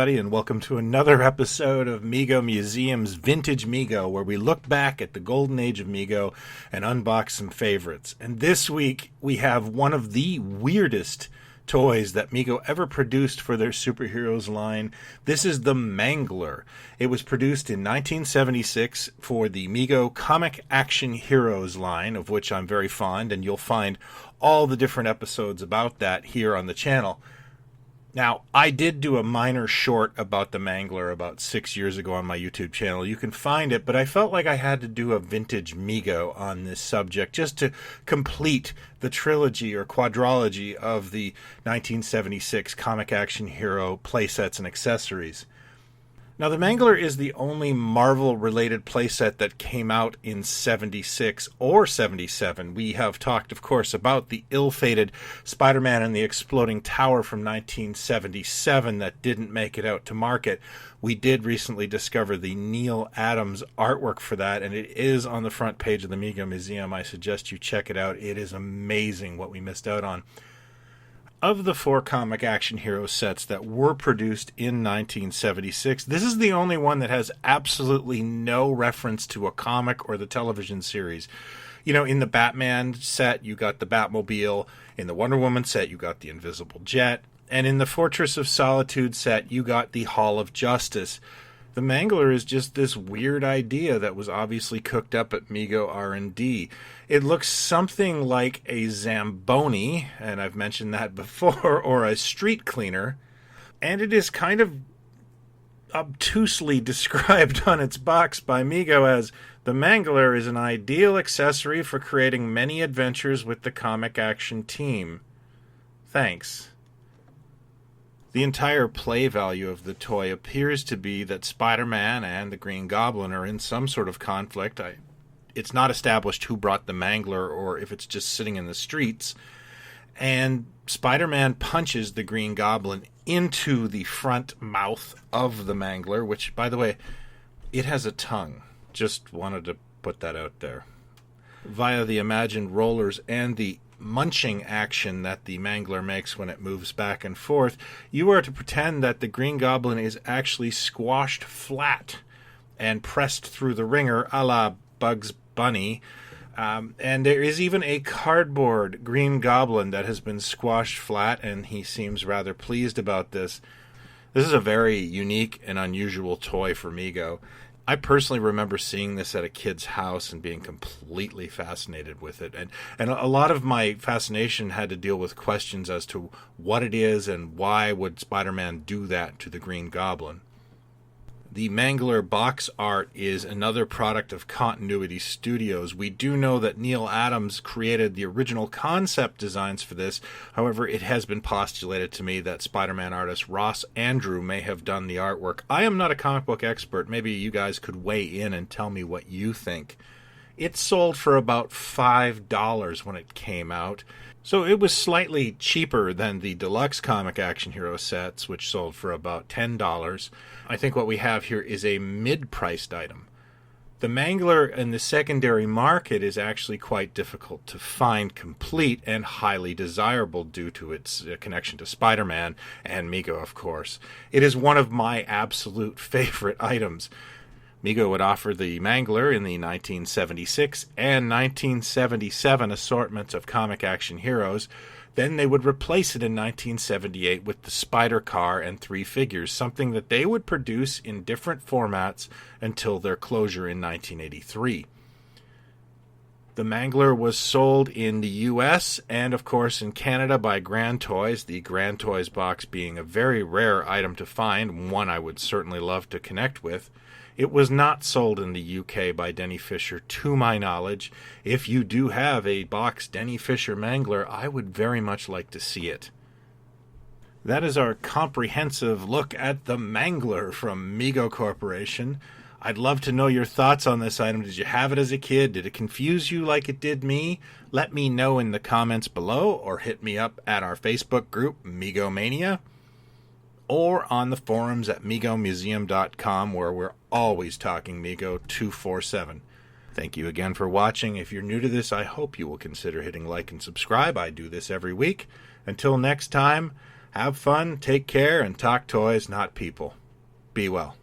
everybody, and welcome to another episode of Mego Museum's Vintage Mego, where we look back at the golden age of Mego and unbox some favorites. And this week, we have one of the weirdest toys that Mego ever produced for their superheroes line. This is the Mangler. It was produced in 1976 for the Mego Comic Action Heroes line, of which I'm very fond, and you'll find all the different episodes about that here on the channel. Now, I did do a minor short about the Mangler about 6 years ago on my YouTube channel. You can find it, but I felt like I had to do a Vintage Mego on this subject just to complete the trilogy or quadrilogy of the 1976 Comic Action Hero playsets and accessories. Now, the Mangler is the only Marvel-related playset that came out in 76 or 77. We have talked, of course, about the ill-fated Spider-Man and the Exploding Tower from 1977 that didn't make it out to market. We did recently discover the Neal Adams artwork for that, and it is on the front page of the Mego Museum. I suggest you check it out. It is amazing what we missed out on. Of the 4 Comic Action Hero sets that were produced in 1976, this is the only one that has absolutely no reference to a comic or the television series. You know, in the Batman set, you got the Batmobile. In the Wonder Woman set, you got the Invisible Jet. And in the Fortress of Solitude set, you got the Hall of Justice. The Mangler is just this weird idea that was obviously cooked up at Mego R&D. It looks something like a Zamboni, and I've mentioned that before, or a street cleaner, and it is kind of obtusely described on its box by Mego as the Mangler is an ideal accessory for creating many adventures with the comic action team. Thanks. The entire play value of the toy appears to be that Spider-Man and the Green Goblin are in some sort of conflict. It's not established who brought the Mangler or if it's just sitting in the streets. And Spider-Man punches the Green Goblin into the front mouth of the Mangler, which, by the way, it has a tongue. Just wanted to put that out there. Via the imagined rollers and the munching action that the Mangler makes when it moves back and forth, you are to pretend that the Green Goblin is actually squashed flat and pressed through the ringer a la Bugs Bunny. And there is even a cardboard Green Goblin that has been squashed flat, and he seems rather pleased about this. This is a very unique and unusual toy for Mego. I personally remember seeing this at a kid's house and being completely fascinated with it. And a lot of my fascination had to deal with questions as to what it is and why would Spider-Man do that to the Green Goblin. The Mangler Box Art is another product of Continuity Studios. We do know that Neal Adams created the original concept designs for this. However, it has been postulated to me that Spider-Man artist Ross Andrew may have done the artwork. I am not a comic book expert. Maybe you guys could weigh in and tell me what you think. It sold for about $5 when it came out. So it was slightly cheaper than the deluxe Comic Action Hero sets, which sold for about $10. I think what we have here is a mid-priced item. The Mangler in the secondary market is actually quite difficult to find complete and highly desirable due to its connection to Spider-Man and Mego, of course. It is one of my absolute favorite items. Mego would offer the Mangler in the 1976 and 1977 assortments of Comic Action Heroes. Then they would replace it in 1978 with the Spider Car and 3 figures, something that they would produce in different formats until their closure in 1983. The Mangler was sold in the US and, of course, in Canada by Grand Toys, the Grand Toys box being a very rare item to find, one I would certainly love to connect with. It was not sold in the UK by Denny Fisher, to my knowledge. If you do have a box Denny Fisher Mangler, I would very much like to see it. That is our comprehensive look at the Mangler from Mego Corporation. I'd love to know your thoughts on this item. Did you have it as a kid? Did it confuse you like it did me? Let me know in the comments below, or hit me up at our Facebook group, Mego Mania, or on the forums at megomuseum.com, where we're always talking Mego 247. Thank you again for watching. If you're new to this, I hope you will consider hitting like and subscribe. I do this every week. Until next time, Have fun, take care, and talk toys, not people. Be well.